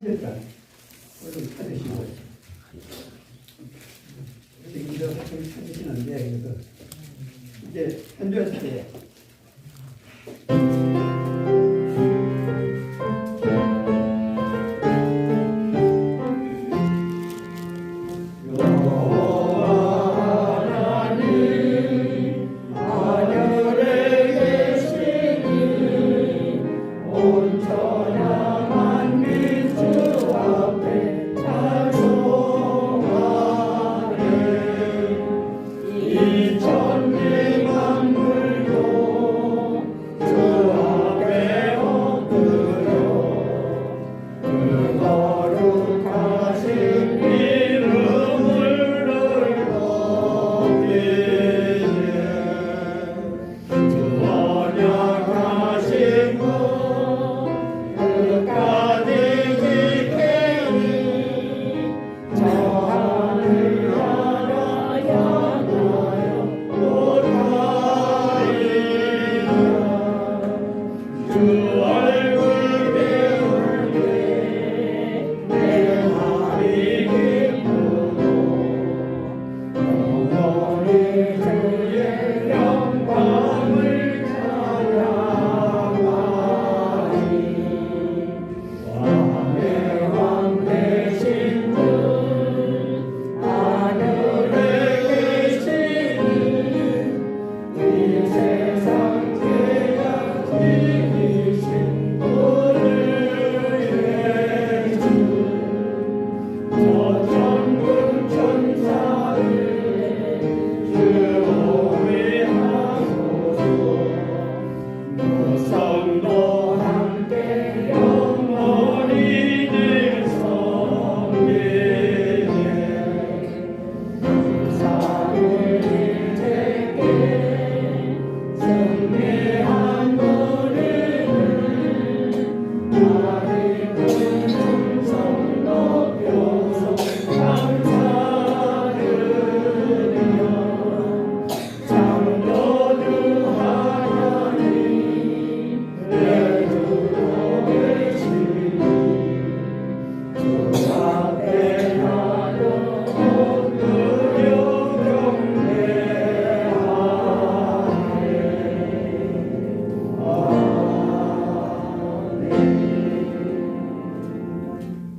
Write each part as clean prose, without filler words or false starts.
일단 얼른 찾으시고 이제 학생이 찾으시는데 그래서 이제 현주했어요.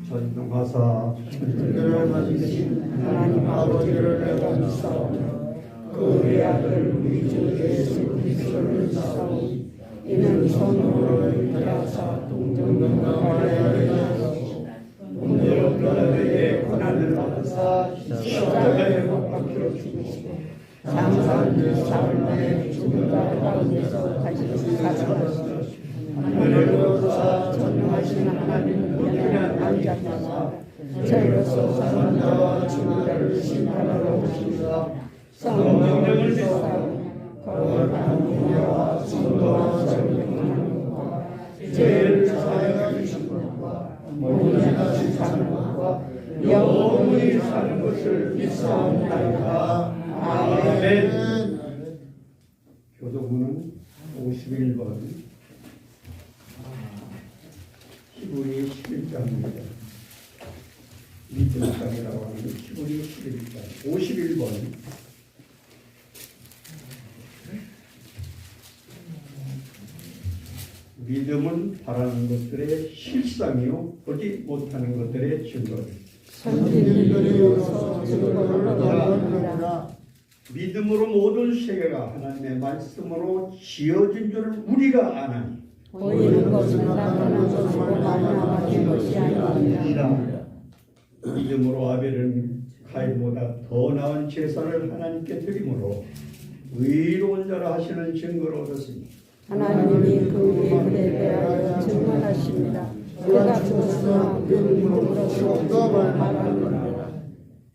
전능하사 천주를 가지신 하나님 아버지를 내가 믿사오며 그 외아들 우리 주 예수 그리스도를 믿사오니 이는 성령으로 인하여서 동정동감하게 하시고 문제로 너희에게 고난을 받으사 십자가에 못 박혀 죽으시고 장사한 지 사흘 죽음과 가운데서 다시 살아나시고 하늘을 사 전능하신 하나님 영원한 앉아서 저희로서 사는 자와 죽은 자를 심판하러 오시니라. 성령을 믿사오니 거룩한 공예와 성도와 성령하는 것과 죄를 사하여 주신 것과 모든하신 사는 것과 영원히 사는 것을 믿사옵나이다. 아멘. 교도부는 51번 히브리 11장입니다. 믿음장이라고 하는 히브리 11장 51번 믿음은 바라는 것들의 실상이요 보지 못하는 것들의 증거를 믿음으로 모든 세계가 하나님의 말씀으로 지어진 줄 우리가 아나니 보이는 것은 나타나는 것으로 말미암은 것이 아니니라. 믿음으로 아벨은 가인보다 더 나은 제사를 하나님께 드림으로 의로운 자라 하시는 증거를 얻었으니 하나님이 그 이름에 대하여 증언하십니다. 그가 죽었으나 우리는 믿음으로 죽었음을 말하느니라.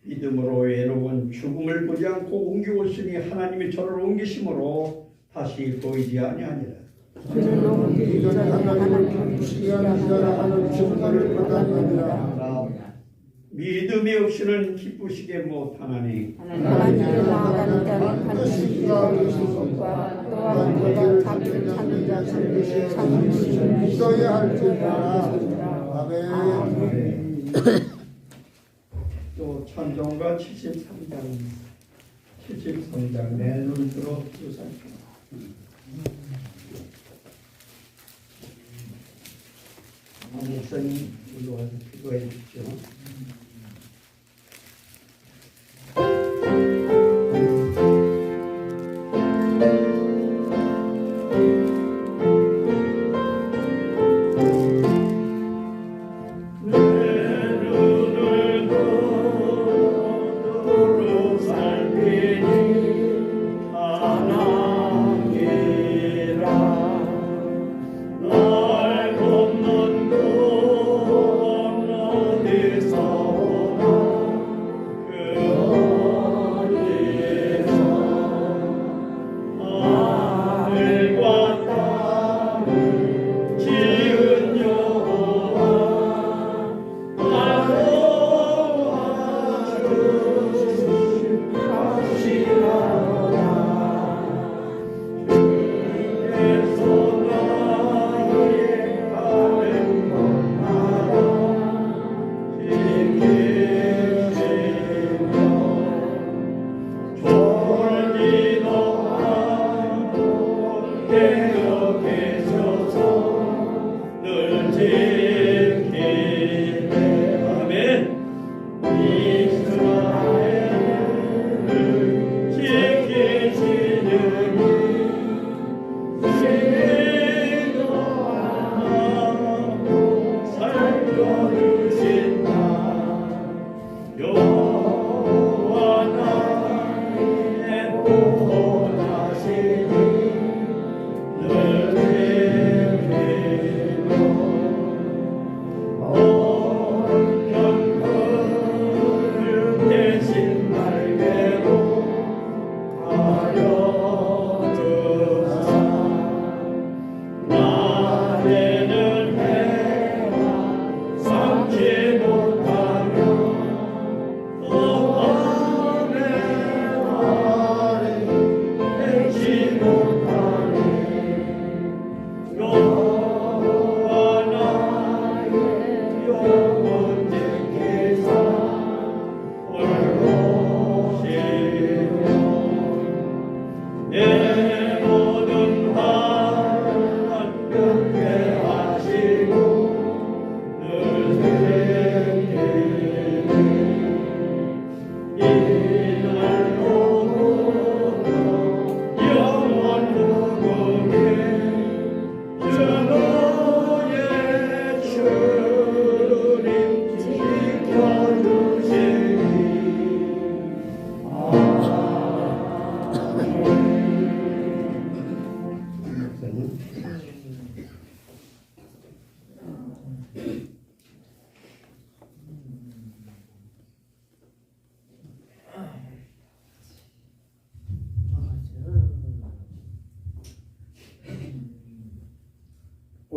믿음으로 에녹은 죽음을 보지 않고 옮겨오시니 하나님이 저를 옮기심으로 다시 보이지 아니하니라. 그는 옮기기 전에 하나님을 부시지 않으라 하는 증거를 받았느니라. 믿음이 없이는 기쁘시게 못하나니 하나님께 나아가는 자는 반드시 기도하는 것과 또한 그가 자기를 찾는 자들에게 참으심을 믿어야 할지니라. 아멘. 또 찬송가 73장 내 눈으로 주살펴. 목사님 우리와서 기도해 주십시오.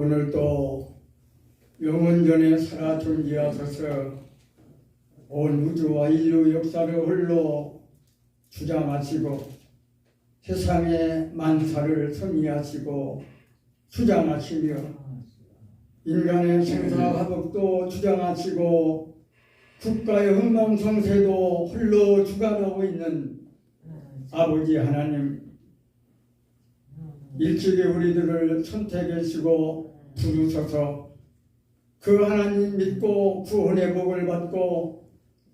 오늘도 영원전에 살아 존재하셔서 온 우주와 인류 역사를 홀로 주장하시고 세상의 만사를 섭리하시고 주장하시며 인간의 생사화복도 주장하시고 국가의 흥망성쇠도 홀로 주관하고 있는 아버지 하나님, 일찍이 우리들을 선택하시고 부르셔서 그 하나님 믿고 구원의 복을 받고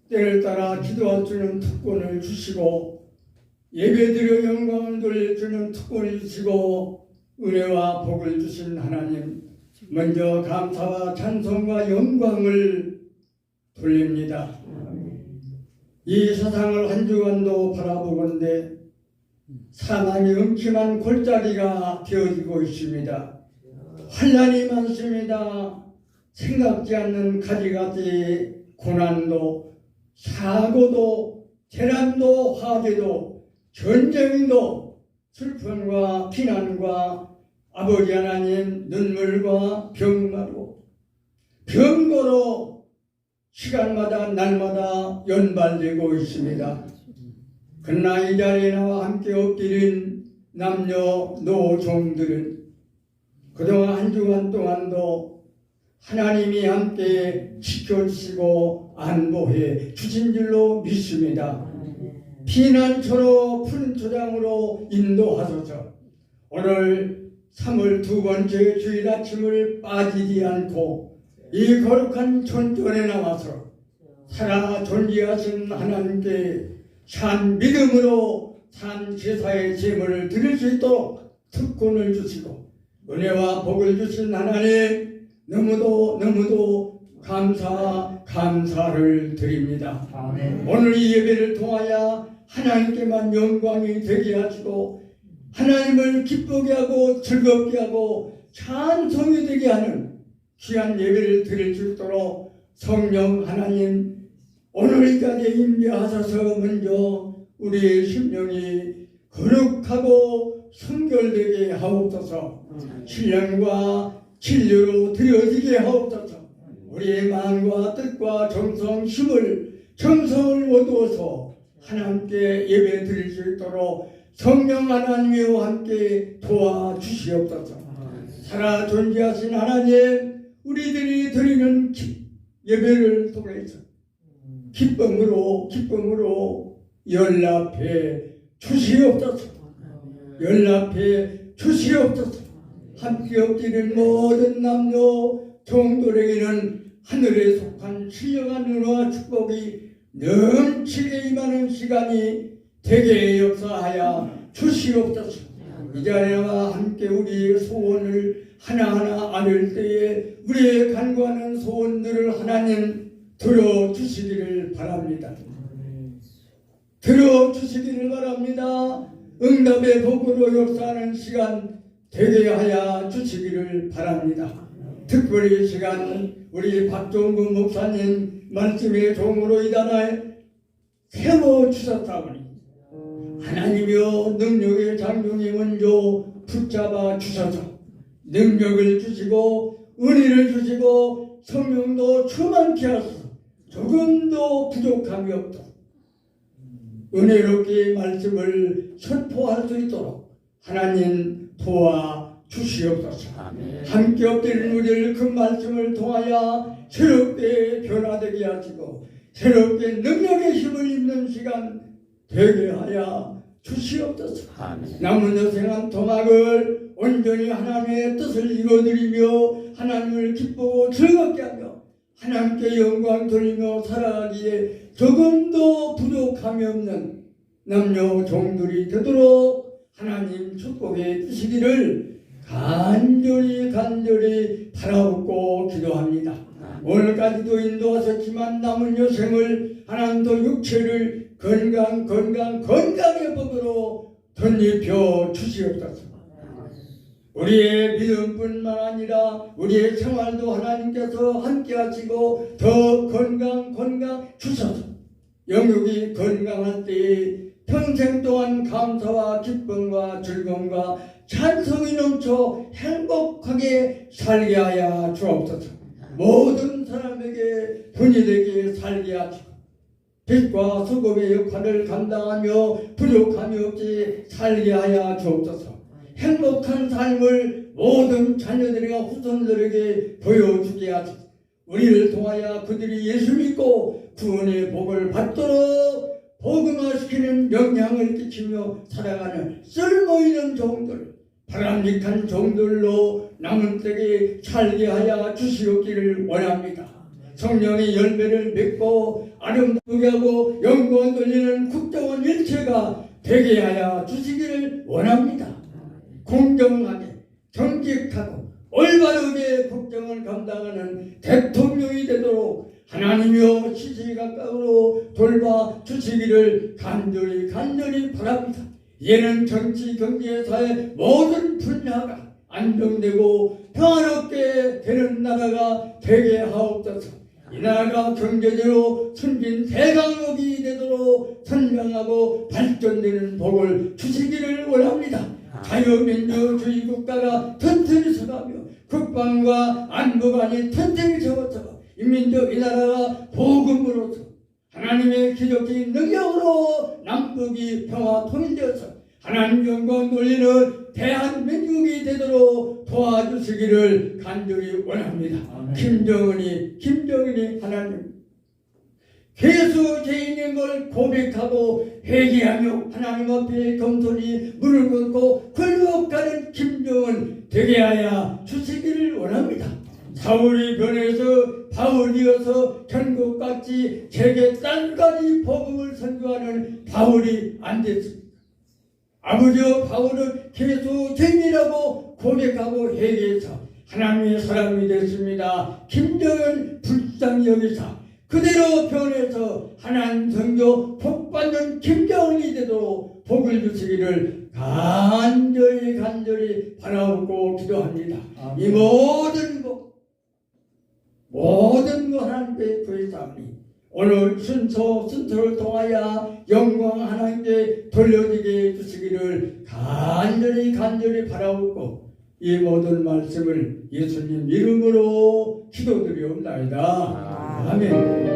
때를 따라 기도할 주는 특권을 주시고 예배드려 영광을 돌려주는 특권을 주시고 은혜와 복을 주신 하나님, 먼저 감사와 찬송과 영광을 돌립니다. 이 세상을 한 주간도 바라보건대 사망이 음침한 골짜기가 되어지고 있습니다. 환난이 많습니다. 생각지 않는 가지가지 고난도, 사고도, 재난도, 화재도, 전쟁도, 슬픔과 비난과 아버지 하나님 눈물과 병거로 시간마다 날마다 연발되고 있습니다. 그러나 이 자리에 나와 함께 엎드린 남녀 노종들은 그동안 한 주간 동안도 하나님이 함께 지켜주시고 안보해 주신 줄로 믿습니다. 피난처로 푸른 초장으로 인도하소서. 오늘 3월 두 번째 주일 아침을 빠지지 않고 이 거룩한 전전에 나와서 살아 존재하신 하나님께 산 믿음으로 산 제사의 제물을 드릴 수 있도록 특권을 주시고 은혜와 복을 주신 하나님 너무도 감사를 드립니다. 아멘. 오늘 이 예배를 통하여 하나님께만 영광이 되게 하시고 하나님을 기쁘게 하고 즐겁게 하고 찬송이 되게 하는 귀한 예배를 드릴 수 있도록 성령 하나님 오늘 이 자리에 임재하셔서 먼저 우리의 심령이 거룩하고 성결되게 하옵소서. 신령과 진리로 드려지게 하옵소서. 우리의 마음과 뜻과 정성을 얻어서 하나님께 예배 드릴 수 있도록 성령 하나님과 함께 도와주시옵소서. 살아 존재하신 하나님 우리들이 드리는 예배를 통해서 기쁨으로 연락해 주시옵소서. 연락해 주시옵소서. 함께 엎드리는 모든 남녀 종들에게는 하늘에 속한 신령한 은혜와 축복이 넘치게 임하는 시간이 되게 역사하여 주시옵소서. 이 자리와 함께 우리의 소원을 하나하나 아뢰을 때에 우리의 간구하는 소원들을 하나님 들어주시기를 바랍니다. 들어주시기를 바랍니다. 응답의 복으로 역사하는 시간 되게 하여 주시기를 바랍니다. 특별히 이 시간 우리 박종구 목사님 말씀의 종으로 이 단에 세워주셨사오니 하나님이여 능력의 장중이 먼저 붙잡아 주셔서 능력을 주시고 은혜를 주시고 성령도 충만케 하소서. 조금도 부족함이 없도록 은혜롭게 말씀을 선포할 수 있도록 하나님 도와주시옵소서. 함께 엎드린 우리를 그 말씀을 통하여 새롭게 변화되게 하시고 새롭게 능력의 힘을 입는 시간 되게 하여 주시옵소서. 남은 여생한 토막을 온전히 하나님의 뜻을 이루어드리며 하나님을 기쁘고 즐겁게 하며 하나님께 영광 돌리며 살아가기에 조금도 부족함이 없는 남녀 종들이 되도록 하나님 축복해 주시기를 간절히 바라옵고 기도합니다. 오늘까지도 인도하셨지만 남은 여생을 하나님도 육체를 건강의 법으로 덧입혀 주시옵소서. 우리의 믿음뿐만 아니라 우리의 생활도 하나님께서 함께 하시고 더 건강 주셔서 영육이 건강할 때에 평생 동안 감사와 기쁨과 즐거움과 찬송이 넘쳐 행복하게 살게 하여 주옵소서. 모든 사람에게 본이 되게 살게 하시고 빛과 소금의 역할을 감당하며 부족함이 없이 살게 하여 주옵소서. 행복한 삶을 모든 자녀들과 후손들에게 보여주게 하소서. 우리를 통하여 그들이 예수 믿고 구원의 복을 받도록 복음화시키는 영향을 끼치며 살아가는 쓸모있는 종들, 바람직한 종들로 남은 때에 살게 하여 주시옵기를 원합니다. 성령의 열매를 맺고 아름다우게 하고 영광 돌리는 국정원 일체가 되게 하여 주시기를 원합니다. 공정하게 정직하고 올바르게 국정을 감당하는 대통령이 되도록 하나님이여 시시각각으로 돌봐 주시기를 간절히 바랍니다. 이는 정치, 경제, 사회 모든 분야가 안정되고 평화롭게 되는 나라가 되게 하옵소서. 이 나라가 경제적으로 선진 대강국이 되도록 선명하고 발전되는 복을 주시기를 원합니다. 자유민주주의 국가가 튼튼히 서가며 국방과 안보관이 튼튼히 세워서 인민족 이 나라가 복음으로서 하나님의 기적적인 능력으로 남북이 평화 통일되어서 하나님 영광 돌리는 대한민국이 되도록 도와주시기를 간절히 원합니다. 김정은이 하나님 괴수 죄인인 걸 고백하고 회개하며 하나님 앞에 겸손히 무릎 꿇고 굴복하는 김정은 되게 하여 주시기를 원합니다. 사울이 변해서 바울이어서 전국같이 세계 땅까지 복음을 선교하는 바울이 안 됐습니다. 아버지와 바울은 괴수 죄인이라고 고백하고 회개해서 하나님의 사람이 됐습니다. 김정은 불쌍히 여기사 그대로 변해서 하나님 선교 복받는 김정은이 되도록 복을 주시기를 간절히 바라고 기도합니다. 이 모든 거 하나님께 구했사오니 오늘 순서를 통하여 영광 하나님께 돌려지게 해주시기를 간절히 바라옵고 이 모든 말씀을 예수님 이름으로 기도드리옵나이다. 아멘.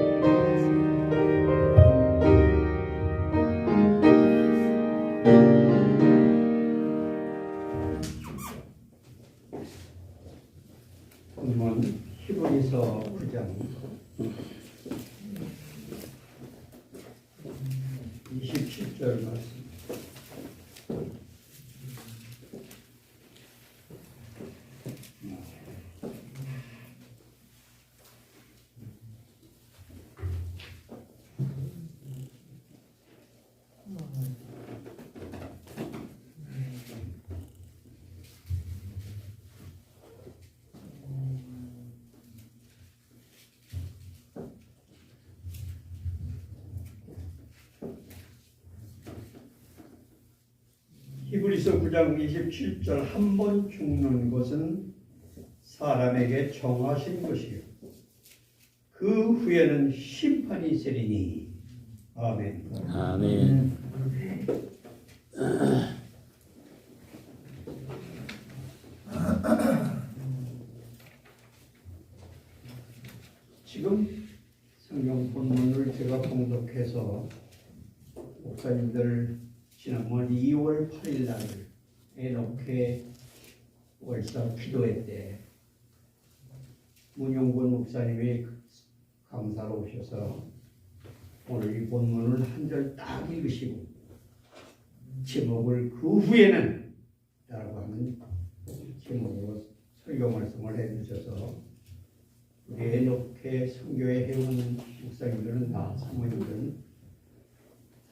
본문 히브리서 9장 27절 말씀. 히브리서 9장 27절 한 번 죽는 것은 사람에게 정하신 것이요 그 후에는 심판이 있으리니. 아멘. 아멘. 지금 성경 본문을 제가 봉독해서 목사님들 지난번 2월 8일 날 에녹회 월사 기도회 때 문용권 목사님이 강사로 오셔서 오늘 이 본문을 한 절 딱 읽으시고 제목을 그 후에는 라고 하는 제목으로 설교 말씀을 해주셔서 우리 에녹회 선교회 해온 목사님들은 다 사모님들은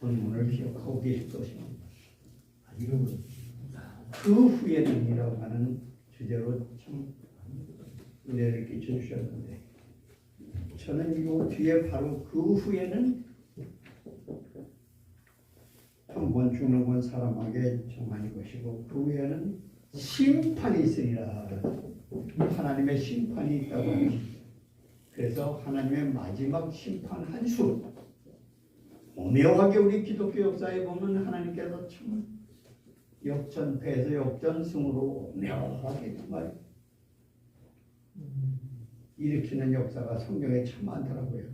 본문을 기억하고 계실 것입니다. 그 후에는 이라고 하는 주제로 참 은혜를 끼쳐주셨는데 저는 이 뒤에 바로 그 후에는 한 번 죽는 건 사람에게 정하는 것이고 그 후에는 심판이 있으리라. 하나님의 심판이 있다고 합니다. 그래서 하나님의 마지막 심판 한 수. 오묘하게 우리 기독교 역사에 보면 하나님께서 참 역전패에서 역전승으로 오묘하게 정말 일으키는 역사가 성경에 참 많더라고요.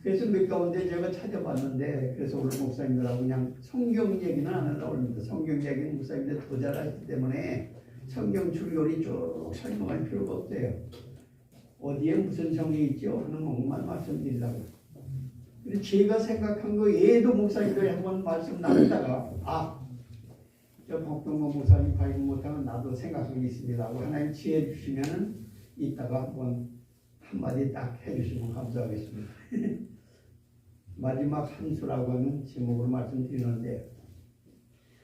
그래서 그 가운데 제가 찾아봤는데 그래서 오늘 목사님들하고 그냥 성경 얘기는 안 하려고 합니다. 성경 얘기는 목사님들 더 잘하기 때문에 성경 줄거리 쭉 설명할 필요가 없대요. 어디에 무슨 성경이 있죠 하는 것만 말씀드리려고. 근데 제가 생각한 거 얘도 목사님들이 한번 말씀 나누다가 저 박동건 목사님 발견 못하면 나도 생각한 게 있습니다 하고 하나님 지혜 주시면은 이따가 한번 한마디 딱 해주시면 감사하겠습니다. 마지막 한 수라고 하는 제목으로 말씀드리는데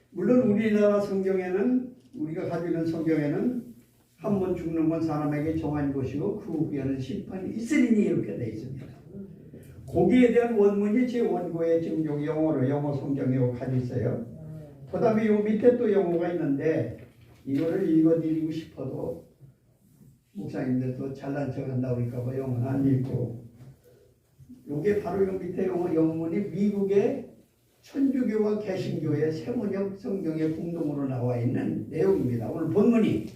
물론 우리나라 성경에는 우리가 가지고 있는 성경에는 한 번 죽는 건 사람에게 정한 것이고 그 후에는 심판이 있으리니 이렇게 되어 있습니다. 거기에 대한 원문이 제 원고에 지금 여기 영어 성경에 가지고 있어요. 그 다음에 요 밑에 또 영어가 있는데 이거를 읽어드리고 싶어도 목사님들도 잘난 척 한다고 할까봐 영어는 안 읽고 요게 바로 요 밑에 영문이 미국의 천주교와 개신교의 세문역 성경에 공동으로 나와 있는 내용입니다. 오늘 본문이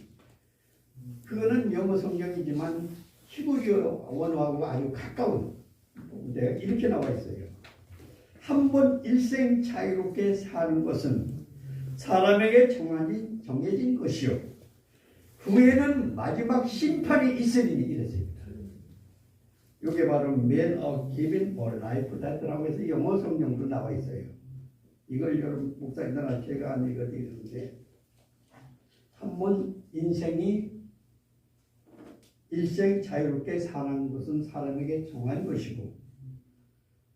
그거는 영어 성경이지만 히브리어 원어하고 아주 가까운 이렇게 나와 있어요. 한 번 일생 자유롭게 사는 것은 사람에게 정해진 것이요 그 후에는 마지막 심판이 있으리니 이랬습니다. 이게 바로 Man of Given or Life That라고 해서 영어 성경도 나와 있어요. 이걸 여러분 목사님들은 제가 안 읽어드리는데 한번 인생이 일생 자유롭게 사는 것은 사람에게 정한 것이고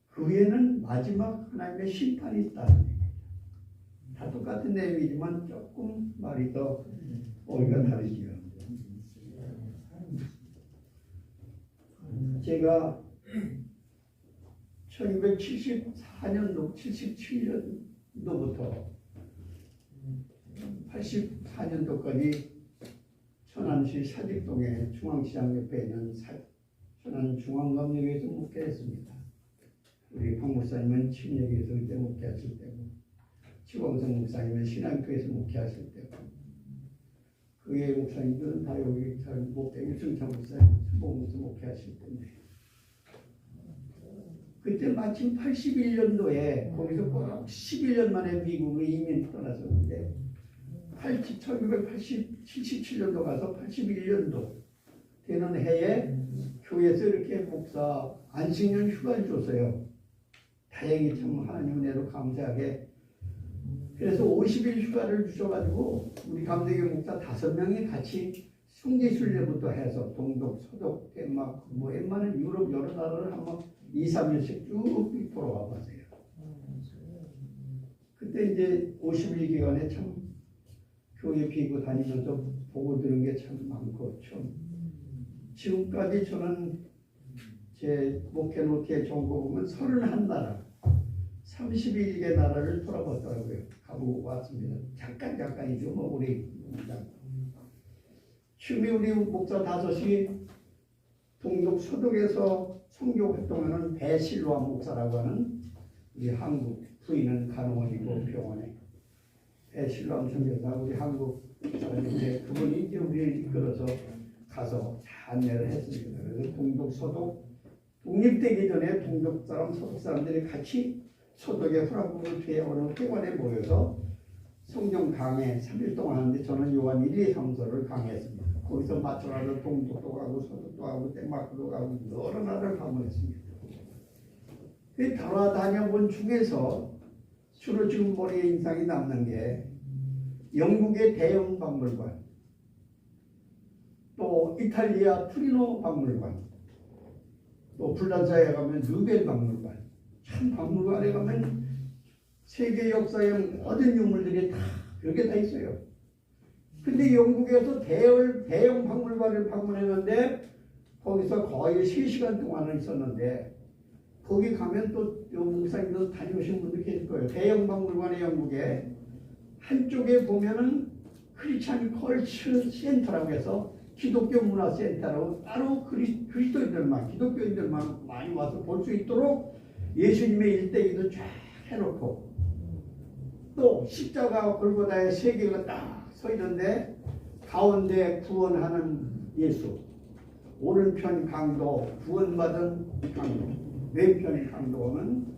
그 후에는 마지막 하나님의 심판이 있다는 얘기입니다. 다 똑같은 내용이지만 조금 말이 더 어휘가 다르지요. 제가 1974년도, 77년도부터 84년도까지 천안시 사직동에 중앙시장 옆에 있는 천안중앙감리교회에서 목회했습니다. 우리 박 목사님은 침례교회에서 그때 목회하실 때고 지광성 목사님은 신앙교회에서 목회하실 때고 그의 목사님들은 다 여기 목회 유승찬 목사님 수봉에서 목회하실 텐데 그때 마침 81년도에 거기서 꼭 11년 만에 미국으로 이민 떠났었는데 1977년도 가서 81년도 되는 해에 교회에서 이렇게 목사 안식년 휴가를 줬어요. 다행히 참 하나님 은혜로 감사하게 그래서 50일 휴가를 주셔가지고 우리 감독의 목사 5명이 같이 숭례순례부터 해서 동독, 서독, 덴마크 뭐 웬만한 유럽 여러 나라를 한번 2, 3일씩 쭉 돌아와 봤어요. 그때 이제 50일 기간에 참 교회 비고 다니면서 보고 들은 게 참 많고 참 지금까지 저는 제 목회 노트에 적은 거 보면 31나라 31개 나라를 돌아봤더라고요. 가보고 왔습니다. 잠깐이죠. 뭐 우리 춤이 우리 목사 5이 동독 서독에서 선교 활동하는 배실로암 목사라고 하는 우리 한국 부인은 간호원이고 병원에 배실로암 선교사 우리 한국 사람인데 그분이 이제 우리를 이끌어서 가서 안내를 했습니다. 그래서 동독 서독 독립되기 전에 동독 사람 서독 사람들이 같이 서독의 후라부를 대원을 회관에 모여서 성경 강해 3일 동안 하는데 저는 요한 1, 2, 3서를 강해했습니다. 거기서 맞춰가서 동독도 가고 서독도 가고 덴마크도 가고 여러 나라를 방문했습니다. 그 돌아다녀본 중에서 주로 지금 머리에 인상이 남는 게 영국의 대형 박물관, 또 이탈리아 투리노 박물관, 또 불란사에 가면 르벨 박물관, 참 박물관에 가면 세계 역사의 모든 유물들이 다 여기에 다 있어요. 근데 영국에서 대형 박물관을 방문했는데 거기서 거의 3시간 동안을 있었는데 거기 가면 또 목사님도 다녀오신 분들 계실 거예요. 대형 박물관의 영국에 한쪽에 보면은 크리스찬 컬처 센터라고 해서 기독교 문화 센터라고 따로 그리스도인들만 기독교인들만 많이 와서 볼 수 있도록 예수님의 일대기도 쫙 해놓고 또 십자가 골고다에 3개가 딱 서 있는데 가운데 구원하는 예수, 오른편 강도 구원받은 강도, 왼편 강도는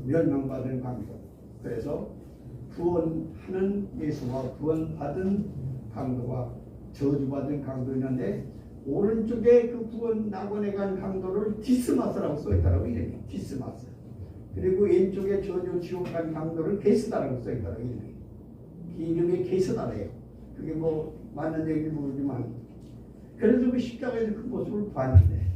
멸망받은 강도. 그래서 구원하는 예수와 구원받은 강도와 저주받은 강도 있는데 오른쪽에 그 구원 낙원에 간 강도를 디스마스라고 써있더라고. 이름이 디스마스. 그리고 왼쪽에 저주 지옥 간 강도를 게스다라고 써있더라고. 이름이 게스다래요. 그게 뭐 맞는 얘기인지 모르지만 그래서 그 십자가에서 그 모습을 봤는데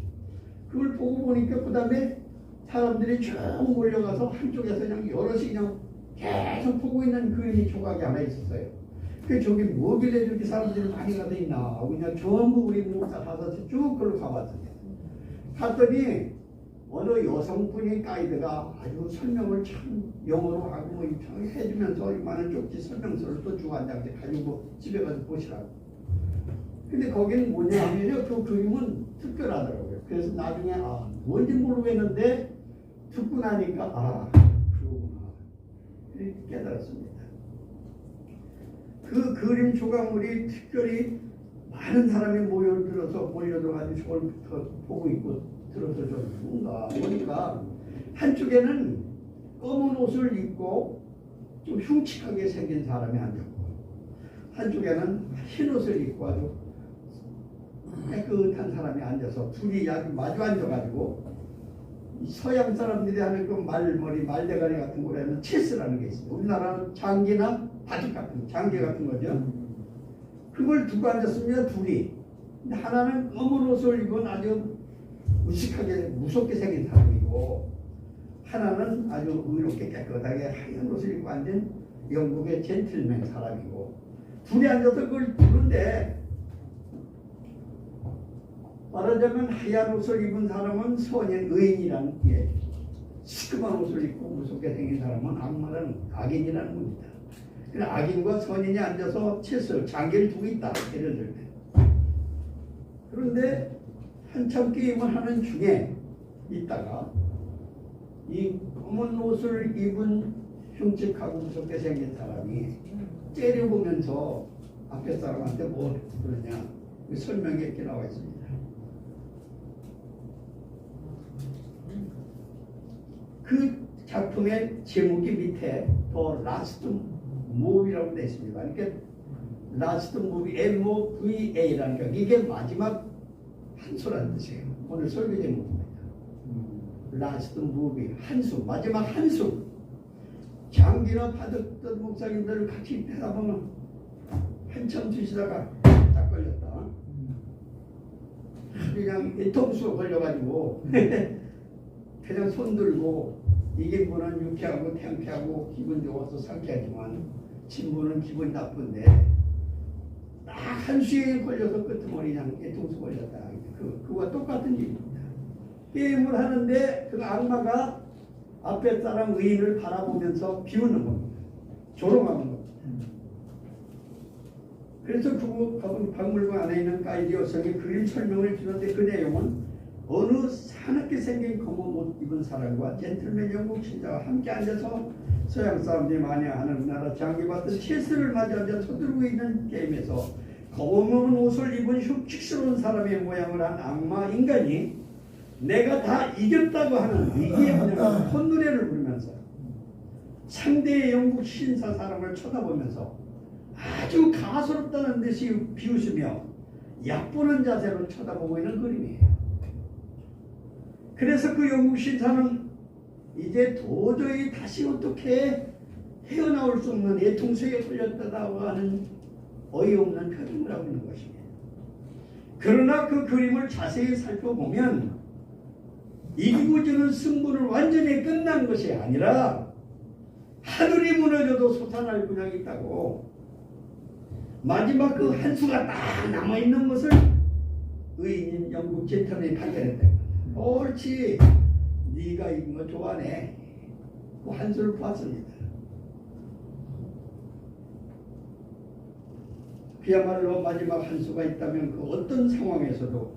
그걸 보고 보니까 그 다음에 사람들이 쭉 몰려가서 한쪽에서 그냥 여럿이 그냥 계속 보고 있는 그림이 조각이 하나 있었어요. 그 저기 뭐길래 저렇게 사람들이 많이 가서 있나 그냥 전부 우리 목사 5이 쭉 그걸로 가봤어요. 갔더니 어느 여성분이 가이드가 아주 설명을 참 영어로 하고 뭐 해주면서 이만한 쪽지 설명서를 또 주고 앉아서 가지고 집에 가서 보시라고. 근데 거기는 뭐냐 하면요 그 그림은 특별하더라고요. 그래서 나중에 뭔지 모르겠는데 듣고 나니까 그러구나 이렇게 깨달았습니다. 그 그림 조각물이 특별히 많은 사람이 몰려들어가지고 저걸 보고 있고 들어서 좀 뭔가 보니까 한쪽에는 검은 옷을 입고 좀 흉측하게 생긴 사람이 앉았고 한쪽에는 흰 옷을 입고 아주 깨끗한 사람이 앉아서 둘이 마주 앉아가지고 서양 사람들이 하는 그 말머리 말대가리 같은 거라는 체스라는 게 있어요. 우리나라는 장기나 바둑 같은 장기 같은 거죠. 그걸 두고 앉았으면 둘이. 근데 하나는 검은 옷을 입은 아주 무식하게 무섭게 생긴 사람이고 하나는 아주 의롭게 깨끗하게 하얀 옷을 입고 앉은 영국의 젠틀맨 사람이고 둘이 앉아서 그걸 두는데 말하자면 하얀 옷을 입은 사람은 선인 의인이라는 게 시큼한 옷을 입고 무섭게 생긴 사람은 악마라는 악인이라는 겁니다. 그래서 악인과 선인이 앉아서 체스 장기를 두고 있다 예를 들면 그런데 한참 게임을 하는 중에 있다가 이 검은 옷을 입은 흉측하고 무섭게 생긴 사람이 째려보면서 앞에 사람한테 뭐 그러냐 설명이 이렇게 나와 있습니다. 그 작품의 제목이 밑에 더 라스트 무비라고 되어 있습니다. 그러니까 라스트 무비 MOVA라는 거 이게 마지막 한수라는 뜻이에요. 오늘 설교 제목입니다. 라스트 무비 한수 마지막 한수. 장기나 받았던 목사님들을 같이 대다 보면 한참 드시다가 딱 걸렸다. 그냥 뒤통수 걸려가지고 그냥 손 들고 이긴 분은 유쾌하고 탱쾌하고 기분 좋아서 상쾌하지만 진 분은 기분이 나쁜데 딱 한수에 걸려서 끄트머리 그냥 뒤통수 걸렸다. 그와 똑같은 일입니다. 게임을 하는데 그 악마가 앞에 사람 의인을 바라보면서 비웃는 겁니다. 조롱하는 겁니다. 그래서 그 박물관 안에 있는 가이드 여성이 그림 설명을 주는데 그 내용은 어느 사납게 생긴 검은 옷 입은 사람과 젠틀맨 영국 신자가 함께 앉아서 서양 사람들이 많이 하는 우리나라 장기받던 체스를 마주 앉아 서두르고 있는 게임에서 검은 옷을 입은 흉측스러운 사람의 모양을 한 악마 인간이 내가 다 이겼다고 하는 위기의 분야로 콧노래를 부르면서 상대의 영국 신사 사람을 쳐다보면서 아주 가소롭다는 듯이 비웃으며 얕보는 자세로 쳐다보고 있는 그림이에요. 그래서 그 영국 신사는 이제 도저히 다시 어떻게 헤어나올 수 없는 애통수에 걸렸다고 하는 어이없는 표정을 하고 있는 것입니다. 그러나 그 그림을 자세히 살펴보면 이기고 지는 승부는 완전히 끝난 것이 아니라 하늘이 무너져도 솟아날 분량이 있다고 마지막 그 한 수가 딱 남아있는 것을 의인인 영국 젠틀맨이 발견했다. 옳지 네가 이긴 거 좋아하네. 그 한 수를 보았습니다. 그야말로 마지막 한 수가 있다면 그 어떤 상황에서도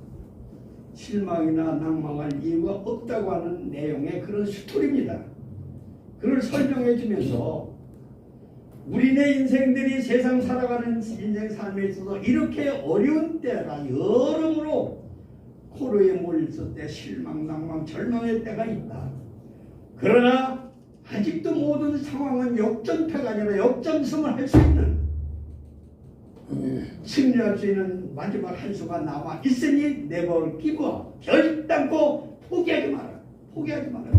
실망이나 낭망할 이유가 없다고 하는 내용의 그런 스토리입니다. 그걸 설명해 주면서 우리네 인생들이 세상 살아가는 인생 삶에 있어서 이렇게 어려운 때가 여러모로 코로에 몰렸을 때 실망, 낭망, 절망의 때가 있다. 그러나 아직도 모든 상황은 역전패가 아니라 역전승을 할 수 있는 승리할 수 있는 마지막 한 수가 남아 있으니 never give up. 결단코 포기하지 마라. 포기하지 마라.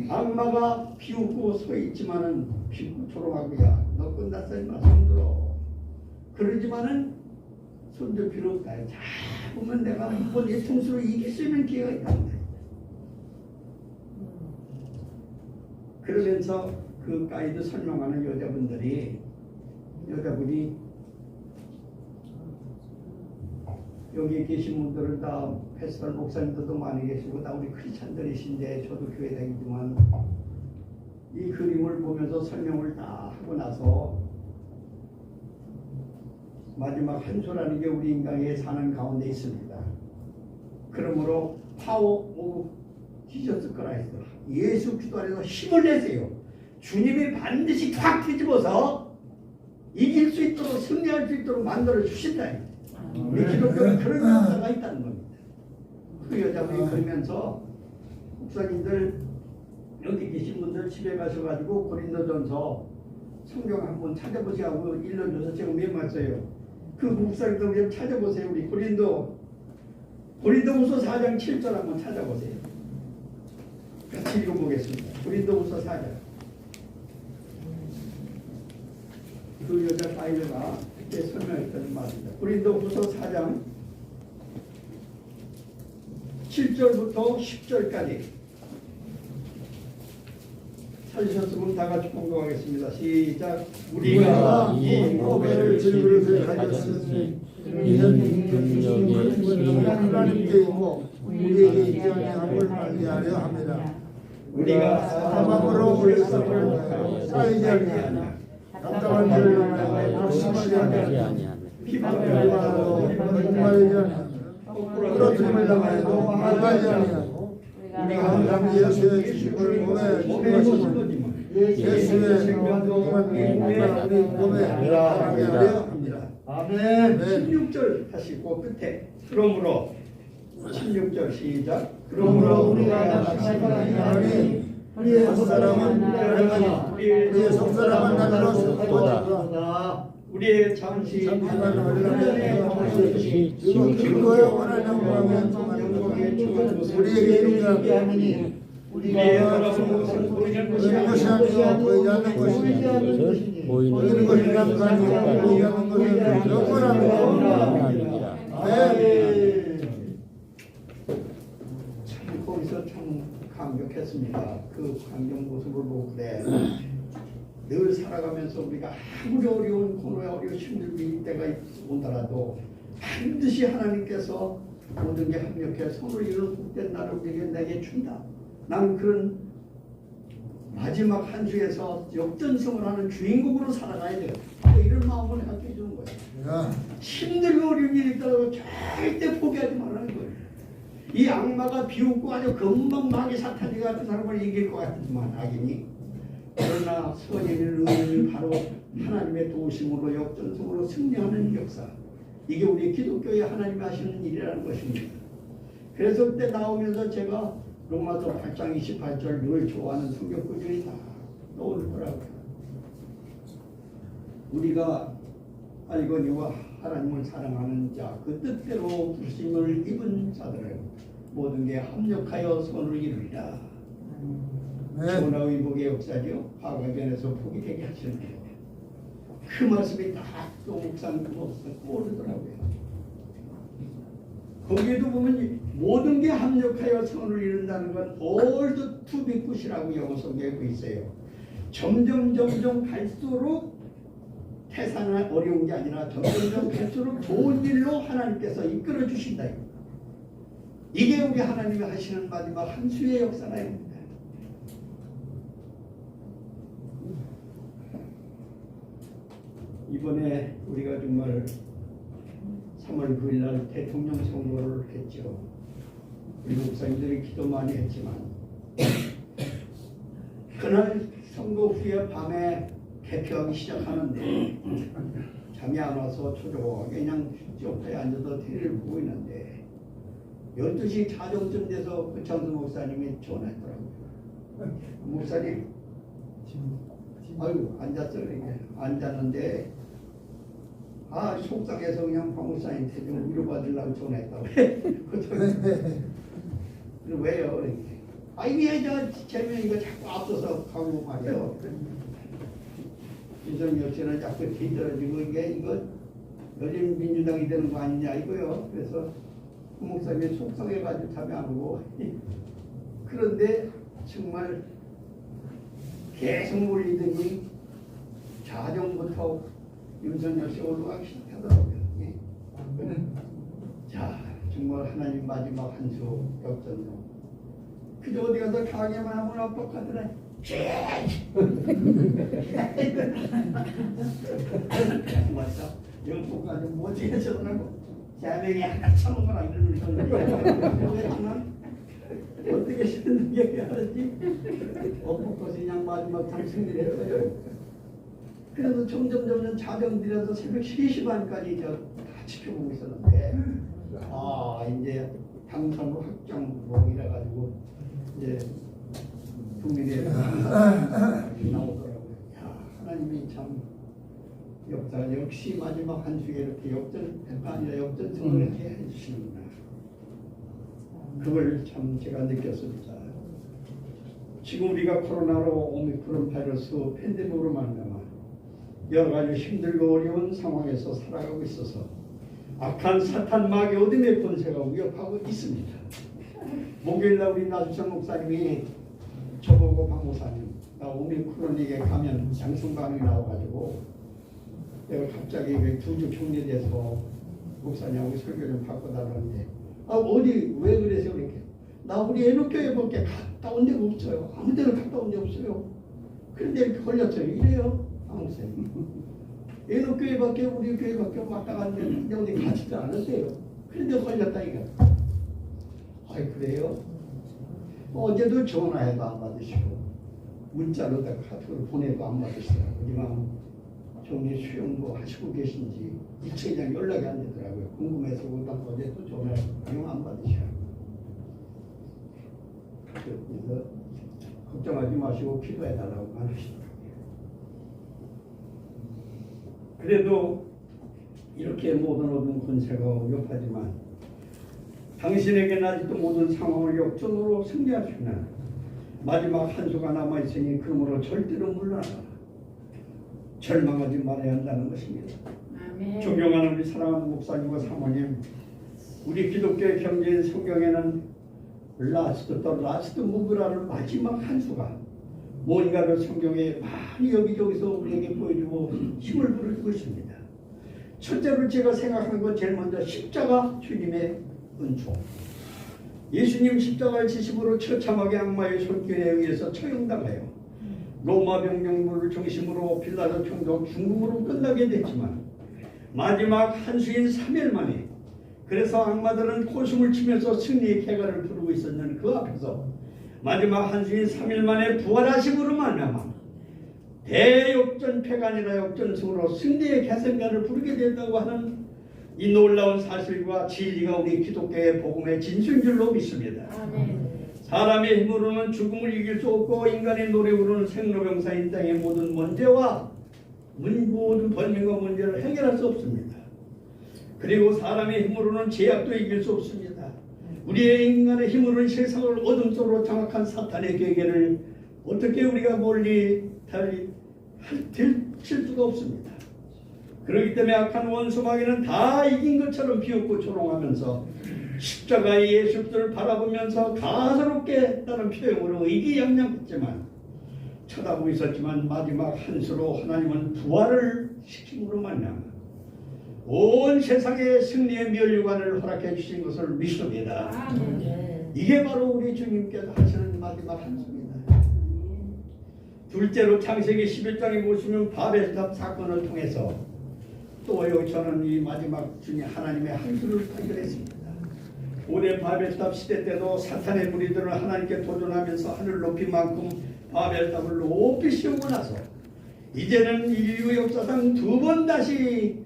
악마가 비웃고 서 있지만은 비웃고 조롱하고야 너 끝났어 임마 손들어. 그러지만은 손들 필요 없다. 자 보면 내가 한번 내 통수로 이길 수 있는 기회가 있다. 그러면서 그 가이드 설명하는 여자분이 여기 계신 분들은 다 패스터 목사님들도 많이 계시고 다 우리 크리스찬들이신데 저도 교회 다니지만 이 그림을 보면서 설명을 다 하고 나서 마지막 한 수라는 게 우리 인간이 사는 가운데 있습니다. 그러므로 파워 오브 지저스 크라이스트 예수 그리스도 안에서 힘을 내세요. 주님이 반드시 확 뒤집어서 이길 수 있도록 승리할 수 있도록 만들어 주신다. 우리 기독교는 그런 역사가 있다는 겁니다. 그 여자분이 그러면서 목사님들 여기 계신 분들 집에 가셔가지고 고린도전서 성경 한번 찾아보시라고 일러줘서 제가 메모했어요. 그 목사님도 좀 찾아보세요. 우리 고린도후서 4장 7절 한번 찾아보세요. 같이 읽어보겠습니다. 고린도후서 4장. 그 여자 파일러가 그때 설명했던 말입니다. 고린도후서 4장 7절부터 10절까지 찾으셨으면 다 같이 공동하겠습니다. 시작. 우리가 이 고백을 질그릇에 가졌으니 이는 능력의 하나님께 있고 우리에게 있지 아니함을 알리하려 합니다. 우리가 사방으로 물리서을 쌓이지 아니하냐 답답한 일을 당하여 심하지 아니하냐 피방하고 목마르지 아니하냐 부러뜨림을 당하여도 말하지 아니하고 우리가 항상 예수의 지식을 몸에 주시고 예수의 생명을 우리 몸에 하게 하려 합니다. 아멘. 16절 하시고 끝에 그러므로 16절 시작. 그러므로 우리가 낙심하니 우리의 속사람은 하나님 우리의 속사람은 하나님으로 보다 우리의 잠시 그거에 원하는 영광은 우리에게 이르게 하느니 우리가 보이는 것이 아니요 보이지 않는 것이니 보이는 것이 감사하고 보이지 않는 것은 영원합니다. 참 거기서 참 감격했습니다. 그 환경 모습을 보고 그래. 늘 살아가면서 우리가 아무리 어려운 코너에 어려운 힘들기 때가 온다라도 반드시 하나님께서 모든 게 합력해 손을 이룬 복된 날을 우리에게 내게 준다. 나는 그런 마지막 한 주에서 역전승을 하는 주인공으로 살아가야 돼요. 이런 마음을 갖게 해주는 거예요. 힘들고 어려운 일이 있다고 절대 포기하지 말라는 거예요. 이 악마가 비웃고 아주 금방 마귀 사탄이가 그 사람을 이길 것 같지만 악인이 그러나 선인의 의인이 바로 하나님의 도우심으로 역전승으로 승리하는 역사. 이게 우리 기독교의 하나님이 하시는 일이라는 것입니다. 그래서 그때 나오면서 제가 로마서 8장 28절 늘 좋아하는 성경 구절이 다 떠오르더라고요. 우리가 알거니와 하나님을 사랑하는 자, 그 뜻대로 부르심을 입은 자들은 모든 게 합력하여 선을 이루리라. 조나 의복의 역사죠. 화가전에서 포기되게 하시네요. 그 말씀이 다또 목사님 떠오르더라고요. 거기에도 보면 모든 게 합력하여 선을 이룬다는 건 all the to be good이라고 영어 성경에 있어요. 점점 갈수록 태산은 어려운 게 아니라 점점 갈수록 좋은 일로 하나님께서 이끌어 주신다. 이게 우리 하나님이 하시는 마지막 한 수의 역사입니다. 이번에 우리가 정말 3월 9일 날 대통령 선거를 했죠. 우리 목사님들이 기도 많이 했지만 그날 선거 후에 밤에 개표하기 시작하는데 잠이 안 와서 초조하게 그냥 소파에 앉아서 TV를 보고 있는데 12시 자정쯤 돼서 구창수 목사님이 전화했더라고요. 목사님, 아이고 앉았어요. 이렇게 앉았는데 속상해서 그냥 박 목사님한테 좀 위로받으려고 전화했다고. 왜요? 이게 재민이가 자꾸 앞서서 가고 말이요. 윤석열 씨는 자꾸 뒤떨어지고 이거 요즘 민주당이 되는 거 아니냐 이거요. 그래서 그 목사님이 속상해가지고 잠이 안 오고 그런데 정말 계속 몰리더니 자정부터 윤석열 씨 올라가기 시작하더라고요. 예. 자, 정말 하나님 마지막 한 수 역전성. 그저 어디 가서 강의만 하면 압박하더라. 맞다. 영국까지 뭐지 해서라고 자명이 하나 참거나 이러는 거지만 어떻게 시는 얘기하는지 엇박고서 그냥 마지막 당승을 했어요. 그래서 점점 자정들여서 새벽 3시 반까지 다 지켜보고 있었는데 이제 당선으로 확정이라 가지고 이제 국민의 목사 역시 마지막 한 주에 이렇게 역전가 아니라 역전승을 이렇게 해주시는구나. 그걸 참 제가 느꼈습니다. 지금 우리가 코로나로 오미크론 바이러스 팬데믹으로 만나면 여러 가지 힘들고 어려운 상황에서 살아가고 있어서 악한 사탄 마귀 어둠의 권세가 위협하고 있습니다. 목요일날 우리 나주천 목사님이 저보고 박 목사님 나 오미크론에게 가면 양성반응이 나와가지고 내가 갑자기 2주 격리돼서 목사님하고 설교 좀 바꿔달라는데 어디 왜 그래서 그렇게 나 우리 애녹교회밖에 갔다 온 데가 없어요. 아무 데나 갔다 온 데 없어요. 그런데 이렇게 걸렸어요. 이래요 박목사님. 애녹교회밖에 우리 교회밖에 왔다 갔는데 어디 가지도 않았어요. 그런데 걸렸다 이거. 아이 그래요? 어제도 전화해도 안 받으시고 문자로 카톡으로 보내도 안 받으시더라고요. 그지만 정리 수용도 하시고 계신지 일체 그냥 연락이 안 되더라고요. 궁금해서 어제 또 전화해도 안 받으시라고. 그래서 걱정하지 마시고 기도해달라고 하시더라고요. 그래도 이렇게 모든 어둠 권세가 위협하지만 당신에게는 아직도 모든 상황을 역전으로 승리하시는 마지막 한 수가 남아있으니 그러므로 절대로 물러나라. 절망하지 말아야 한다는 것입니다. 아멘. 존경하는 우리 사랑하는 목사님과 사모님, 우리 기독교의 경제인 성경에는 라스트 무브라는 마지막 한 수가 뭔가를 성경에 많이 여기저기서 우리에게 보여주고 힘을 불어주고 있습니다. 첫째로 제가 생각한 건 제일 먼저 십자가 주님의 은총. 예수님 십자가의 지심으로 처참하게 악마의 손길에 의해서 처형당하여 로마 병력물을 중심으로 빌라도 총독 중금으로 끝나게 됐지만 마지막 한수인 3일 만에 그래서 악마들은 코숨을 치면서 승리의 쾌가를 부르고 있었는 그 앞에서 마지막 한수인 3일 만에 부활하심으로 말미암아 대역전패가 아니라 역전승으로 승리의 개선가를 부르게 된다고 하는 이 놀라운 사실과 진리가 우리 기독교의 복음의 진수인 줄로 믿습니다. 아멘. 사람의 힘으로는 죽음을 이길 수 없고 인간의 노력으로는 생로병사인 땅의 모든 문제와 모든 번민과 문제를 해결할 수 없습니다. 그리고 사람의 힘으로는 죄악도 이길 수 없습니다. 우리의 인간의 힘으로는 세상을 어둠 속으로 장악한 사탄의 계계를 어떻게 우리가 멀리 칠 수가 없습니다. 그렇기 때문에 악한 원수 마귀는 다 이긴 것처럼 비웃고 조롱하면서 십자가의 예수를 바라보면서 가소롭게 다른 표현으로 의기양양했지만 쳐다보고 있었지만 마지막 한수로 하나님은 부활을 시킴으로 말미암아 온 세상의 승리의 면류관을 허락해 주신 것을 믿습니다. 아멘. 이게 바로 우리 주님께서 하시는 마지막 한수입니다. 둘째로 창세기 11장에 보시면 바벨탑 사건을 통해서 또 여기 저는 이 마지막 중에 하나님의 한수를 발견했습니다. 고대 바벨탑 시대 때도 사탄의 무리들은 하나님께 도전하면서 하늘 높인 만큼 바벨탑을 높이 세우고 나서 이제는 인류 역사상 2번 다시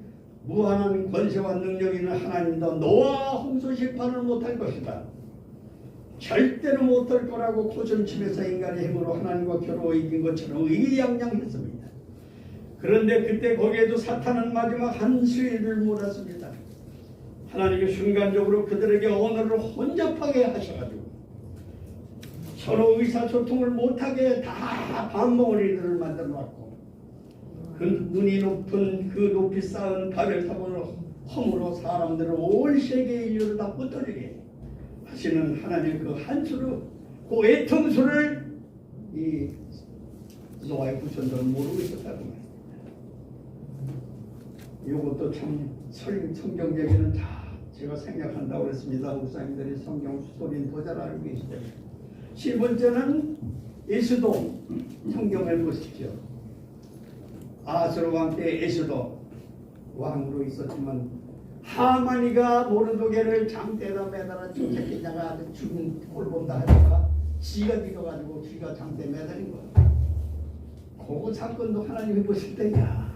무한한 권세와 능력 있는 하나님도 노아와 홍수 심판을 못할 것이다. 절대로 못할 거라고 코점치면서 인간의 힘으로 하나님과 겨루어 이긴 것처럼 의기양양했습니다. 그런데 그때 거기에도 사탄은 마지막 한 수위를 몰았습니다. 하나님이 순간적으로 그들에게 언어를 혼잡하게 하셔가지고 서로 의사소통을 못하게 다 반몽어리들을 만들어놨고 그 눈이 높은 그 높이 쌓은 바벨탑을 허물어 사람들을 온 세계 인류를 다 흩어지게 하시는 하나님의 그 한수로 그 애통수를 이 노아의 후손들은 모르고 있었다고 말입니다. 이것도 참 성경적에는 다 제가 생각한다고 그랬습니다. 목사님들이 성경 수소리는 더 잘 알고 계시죠. 10번째는 에스돔 성경을 보십시오. 아하스로 왕 때 에스돔 왕으로 있었지만 하만이가 모르드게를 장대에다 매달아 쫓아끼다가 아주 죽은 꼴 본다 하다가 지가 밀어가지고 지가 장대에 매달린 거야. 그 사건도 하나님이 보실 때 야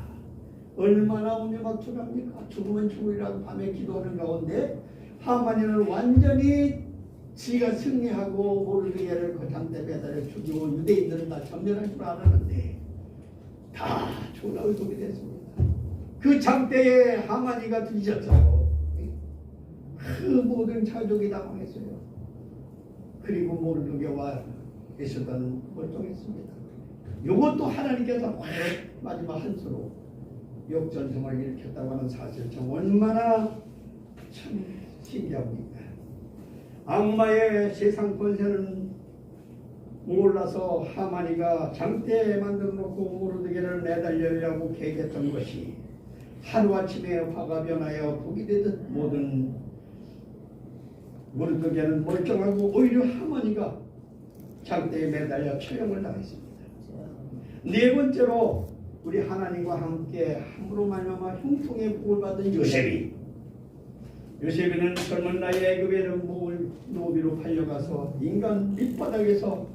얼마나 운명막출합니까? 죽으면 죽으리라고 밤에 기도하는 가운데 하만이는 완전히 지가 승리하고 모르드게를 그 장대에 매달아 죽이고 유대인들은 다 전멸할 줄 알았는데 다 죽으라고 보게 됐습니다. 그 장대에 하만이가 뒤졌어요. 그 모든 자족이 다 망했어요. 그리고 모르드게와 에스더는 멀쩡했습니다. 이것도 하나님께서 마지막 한 수로 역전성을 일으켰다고 하는 사실 참 얼마나 참 신기합니까? 악마의 세상 권세는 몰라서 하만이가 장대에 만들어 놓고 모르드게를 매달리려고 계획했던 것이 하루아침에 화가 변하여 북이 되듯 모든 모르드게는 멀쩡하고 오히려 하만이가 장대에 매달려 처형을 당했습니다. 네 번째로 우리 하나님과 함께 함으로 말미암아 형통의 복을 받은 요셉이는 젊은 나이에 애굽에 노비로 팔려가서 인간 밑바닥에서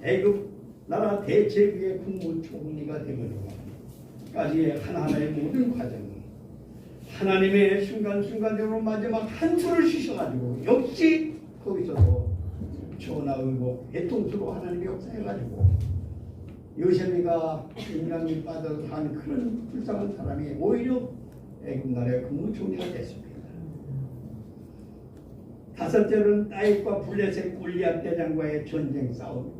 애굽 나라 대제국의 국무총리가 되면까지의 하나하나의 모든 과정, 하나님의 순간순간적으로 마지막 한수를 쉬셔가지고 역시 거기서도 전하의고 애통수로 하나님이 역사해가지고 요셉이가 인간 밑바닥에서 한 그런 불쌍한 사람이 오히려 애굽 나라의 국무총리가 됐습니다. 다섯째는 다윗과 블레셋 골리앗 대장과의 전쟁 싸움입니다.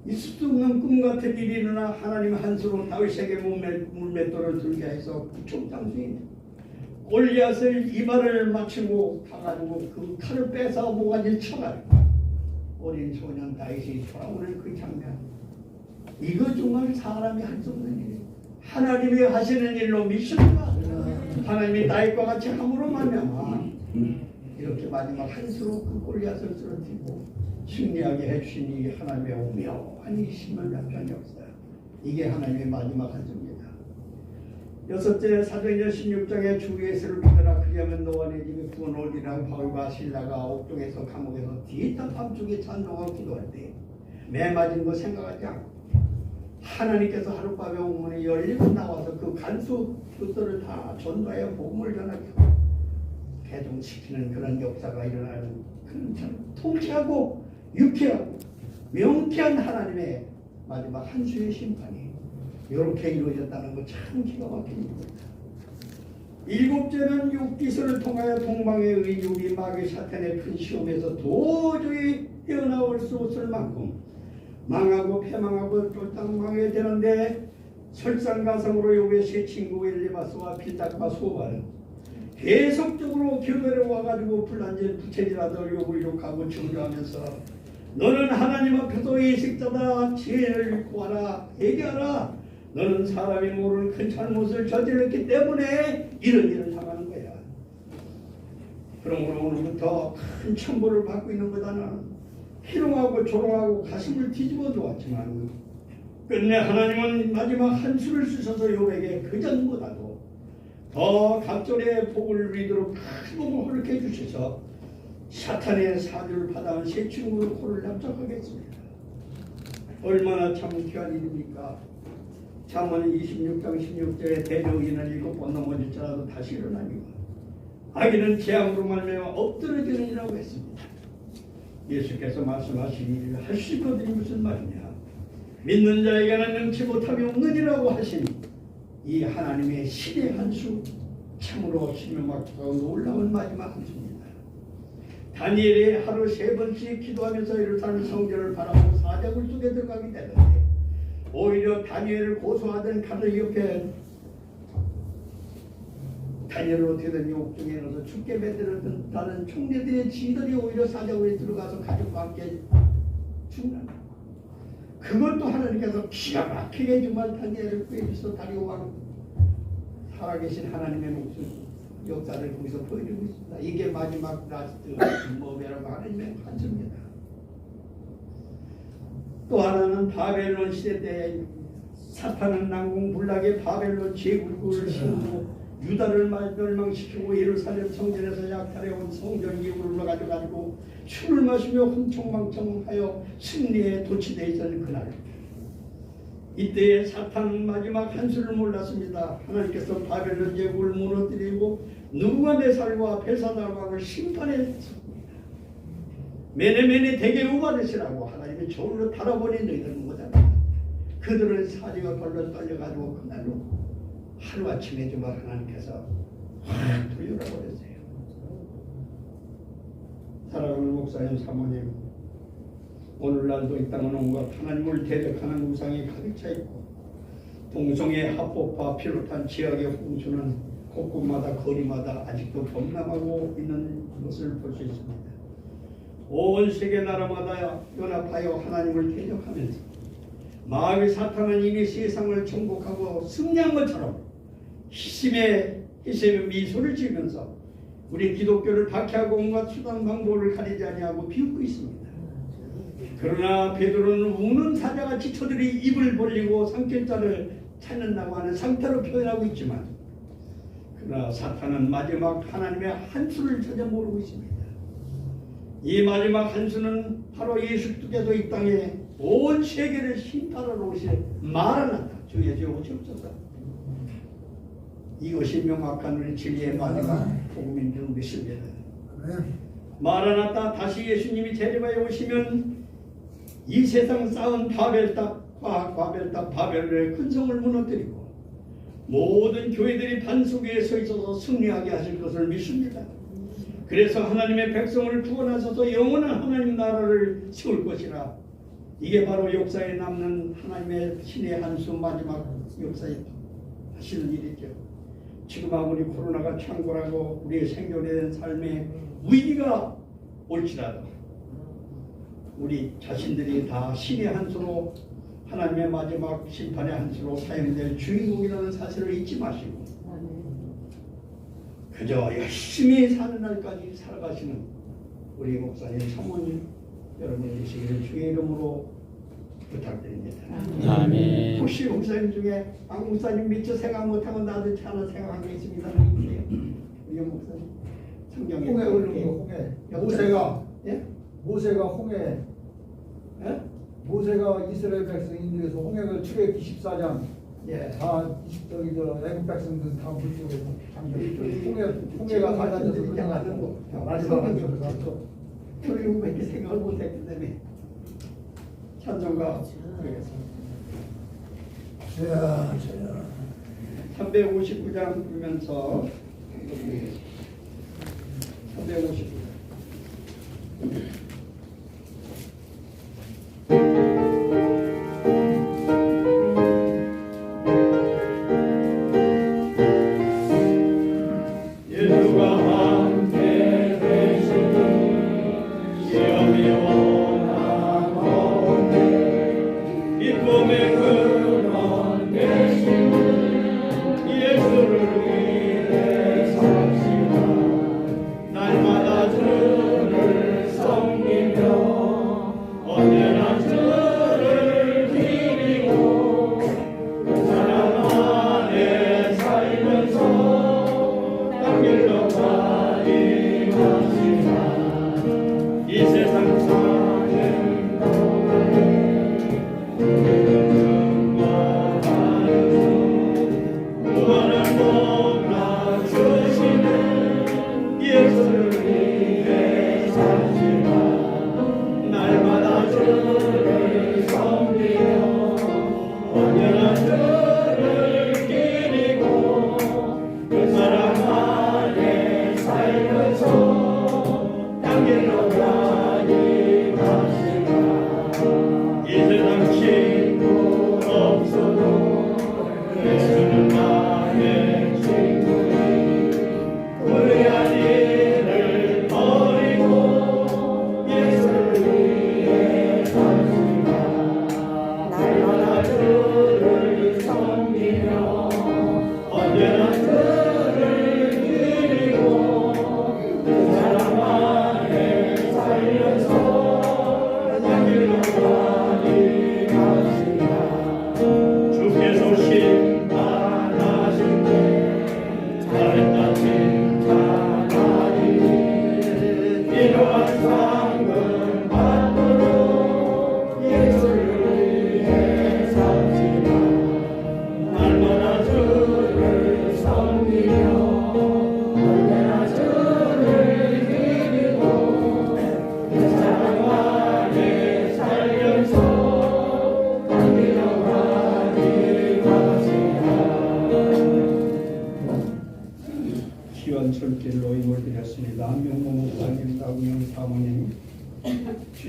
있을 수 없는 꿈 같은 일이 일어나 하나님 한수로 다윗에게 물맷돌을 들게 해서 구총장수인 골리앗을 이마를 맞추고 가가지고 그 칼을 빼서 모가지를 쳐가지고 어린 소년 다윗이 돌아오는 그 장면, 이거 정말 사람이 할 수 없는 일이에요. 하나님이 하시는 일로 믿습니다. 하나님이 다윗과 같이 함으로 말미암아 이렇게 마지막 한수로 그 골리앗을 쓰러뜨리고 승리하게 해주신 이 하나님의 오묘한 이 신명나편 역사, 이게 하나님의 마지막 한수입니다. 여섯째, 사도행전 16장에 주 예수를 믿으라 그리하면 너와 네 집이 구원을 얻으리라고 바울과 실라가 옥중에서 감옥에서 뒤따 밤중에 찬송하고 기도할 때 매맞은 거 생각하지 않고 하나님께서 하룻밤에 옥문이 열리고 나와서 그 간수 그들을 다 전도하여 복음을 전하게 하고 개종시키는 그런 역사가 일어나는 그런 참 통쾌하고 유쾌하고 명쾌한 하나님의 마지막 한수의 심판이 이렇게 이루어졌다는 거 참 기가 막힌 일입니다. 일곱째는 욕기서를 통하여 동방의 의육이 마귀 사탄의 큰 시험에서 도저히 헤어나올 수 없을 만큼 망하고 패망하고 쫄딱 망하게 되는데 설상가상으로 욕의 세 친구 엘리바스와 빌닷과 소바는 계속적으로 교회로 와가지고 불난질 부채질하던 욕을 욕하고 증거하면서 너는 하나님 앞에서 예식자다, 지혜를 구하라, 얘기하라, 너는 사람이 모르는 큰 잘못을 저질렀기 때문에 이런 일을 당하는 거야. 그러므로 오늘부터 큰 천벌을 받고 있는 거다는 희롱하고 조롱하고 가슴을 뒤집어 놓았지만 끝내 하나님은 마지막 한수를 쓰셔서 욥에게 그전보다도 더 각절의 복을 누리도록 큰 복을 허락해 주셔서 사탄의 사주를 받아온 세 친구의 코를 납작하겠습니다. 얼마나 참 귀한 일입니까? 잠언 26장 16절에 대저인은 7번 넘어질지라도 다시 일어나니와 악인은 재앙으로 말미암아 엎드러지느니라고 했습니다. 예수께서 말씀하시니 할 수 있거든요. 무슨 말이냐? 믿는 자에게는 능치 못함이 없느니라고 하시니 이 하나님의 신의 한수, 참으로 신명받고 놀라운 마지막 한수입니다. 다니엘이 하루 3번씩 기도하면서 예루살렘 성전을 바라보고 사자굴 속에 들어가게 되는데 오히려 다니엘을 고소하던 칼을 옆에 다니엘을 어떻게든 옥중에 넣어서 죽게 만들었던 다른 총리들의 지들이 오히려 사자굴에 들어가서 가족과 함께 죽는, 그것도 하나님께서 기가 막히게 정말 다니엘을 구해주셔서 다리오 왕 살아계신 하나님의 목숨 역사를 거기서 보여주고 있습니다. 이게 마지막 라스트 모베라고 하나님의 한수입니다. 또 하나는 바벨론 시대 때 사탄은 난공불락의 바벨론 제국을 세우고 유다를 멸망시키고 예루살렘 성전에서 약탈해온 성전 이후를 가져가지고 술을 마시며 흥청망청하여 승리에 도취되어 있던 그날, 이때에 사탄은 마지막 한수를 몰랐습니다. 하나님께서 바벨론 제국을 무너뜨리고 느부갓네살과 벨사살 왕을 심판했습니다. 메네메네 대개 우바르시라고 하나님이 저울로 달아버린 너희들은 뭐잖아. 그들은 사지가 벌러 떨려가지고 그날로 하루아침에 정말 하나님께서 확 돌려버렸어요. 사랑하는 목사님, 사모님, 오늘날도 이 땅은 온갖 하나님을 대적하는 우상이 가득 차 있고 동성애 합법화 비롯한 지역의 홍수는 곳곳마다 거리마다 아직도 범람하고 있는 것을 볼 수 있습니다. 온 세계 나라마다 연합하여 하나님을 대적하면서 마귀 사탄은 이미 세상을 정복하고 승리한 것처럼 희심의 미소를 지으면서 우리 기독교를 박해하고 온갖 수단 방법을 가리지 아니하고 비웃고 있습니다. 그러나 베드로는 우는 사자같이 저들이 입을 벌리고 삼킬자를 찾는다고 하는 상태로 표현하고 있지만 그러나 사탄은 마지막 하나님의 한 수를 전혀 모르고 있습니다. 이 마지막 한 수는 바로 예수께서 이 땅에 온 세계를 심판하러 오실 마라나타 주 예수 오시옵소서. 이것이 명확한 우리 진리의 마지막 복음인 줄 믿습니다. 마라나타 다시 예수님이 재림하여 오시면 이 세상 쌓은 바벨탑과 바벨의 큰 성을 무너뜨리고 모든 교회들이 반석 위에 서 있어서 승리하게 하실 것을 믿습니다. 그래서 하나님의 백성을 구원하셔서 영원한 하나님 나라를 세울 것이라. 이게 바로 역사에 남는 하나님의 신의 한수 마지막 역사에 하시는 일이죠. 지금 아무리 코로나가 창궐하고 우리의 생존에 대한 삶의 위기가 올지라도 우리 자신들이 다 신의 한수로 하나님의 마지막 심판의 한수로 사용될 주인공이라는 사실을 잊지 마시고 그저 열심히 사는 날까지 살아가시는 우리 목사님, 사모님 여러분 되시기를 주의 이름으로 부탁드립니다. 아멘. 혹시 목사님 중에 목사님 미처 생각 못하고 나도 하나 생각한 게 있습니다. 우리 목사님 성경에 홍해 흐르는 거 홍해. 모세가 홍해. 예? 모세가 이스라엘 백성 인도에서 홍해를 출애굽기 14장 예. 다 저기 애국 백성들 다 물속에 홍해가 갈라져서 그냥 마지막 한쪽에서 그리고 왜 이렇게 생각을 못했기 때문에 찬송가 드리겠습니다. 359장 보면서 359장 이 세상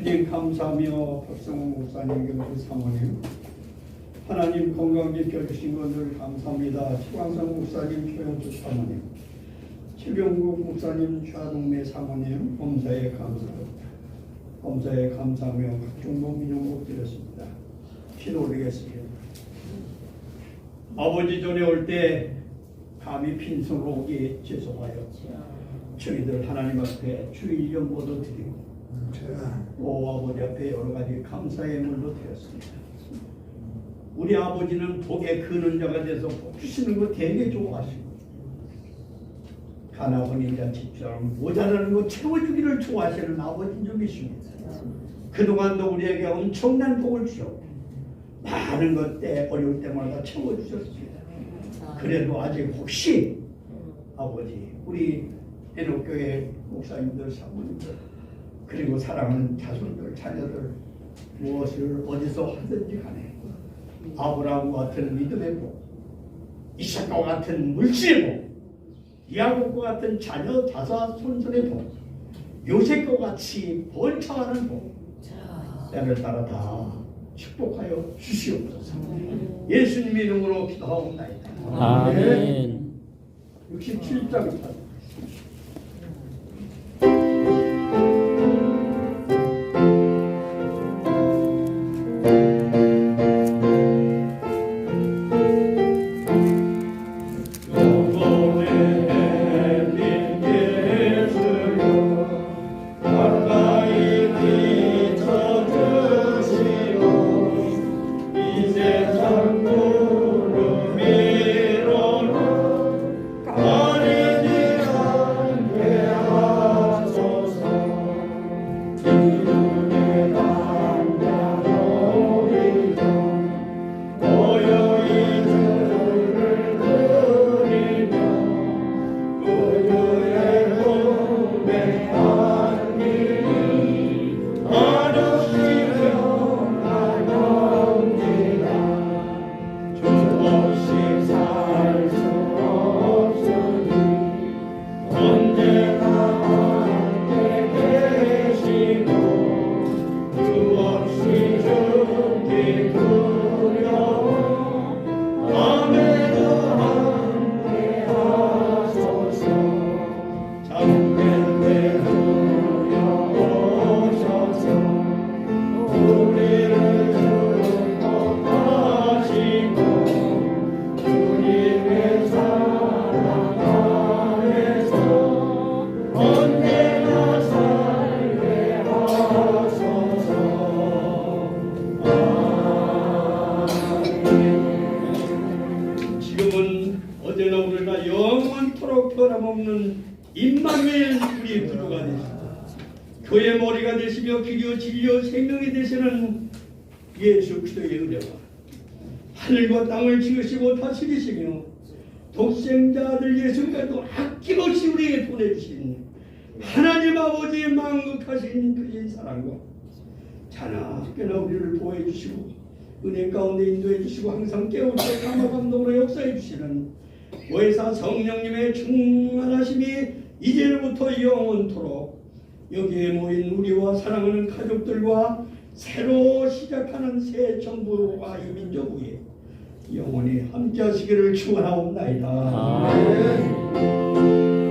주님 감사하며 박성호 목사님 교수 사모님 하나님 건강 지켜주신 것을 감사합니다. 최광성 목사님 최영수 사모님 최병국 목사님 최동매 사모님 범사에 감사합니다. 범사에 감사하며 각종 민영복 드렸습니다. 기도 올리겠습니다. 아버지 전에 올 때 감히 빈손으로 오기 죄송하여 저희들 하나님 앞에 주일 연보도 드리고 오 아버지 앞에 여러 가지 감사의 물도 드렸습니다. 우리 아버지는 복에 크는 자가 돼서 복 주시는 거 되게 좋아하시고 가나혼인 자식처럼 모자라는 거 채워주기를 좋아하시는 아버지 좀 있습니다. 그동안도 우리에게 엄청난 복을 주셨고 많은 것 때 어려울 때마다 채워주셨습니다. 그래도 아직 혹시 아버지 우리 애녹교회 목사님들 사모님들 그리고 사랑하는 자손들 자녀들 무엇을 어디서 하든지 간에 아브라함과 같은 믿음의 복 이삭과 같은 물질의 복 야곱과 같은 자녀 자손 손손의 복 요셉과 같이 번창하는 복 때를 따라 다 축복하여 주시옵소서. 예수님의 이름으로 기도하옵나이다. 아멘. 67장입니다. 영원토록 변함없는 임마누엘 우리의 구주가 되시다. 그의 머리가 되시며 길이요 진리요 생명이 되시는 예수 그리스도의 은혜와 하늘과 땅을 지으시고 다스리시며 독생자 아들 예수님께도 아낌없이 우리에게 보내주신 하나님 아버지의 망극하신 그의 사랑과 자나깨나 우리를 보호해 주시고 은혜 가운데 인도해 주시고 항상 깨우쳐 감화 감동으로 역사해 주시는 보혜사 성령님의 충만하심이 이제부터 영원토록 여기에 모인 우리와 사랑하는 가족들과 새로 시작하는 새 정부와 이 민족 위에 영원히 함께하시기를 축원하옵나이다. 아멘.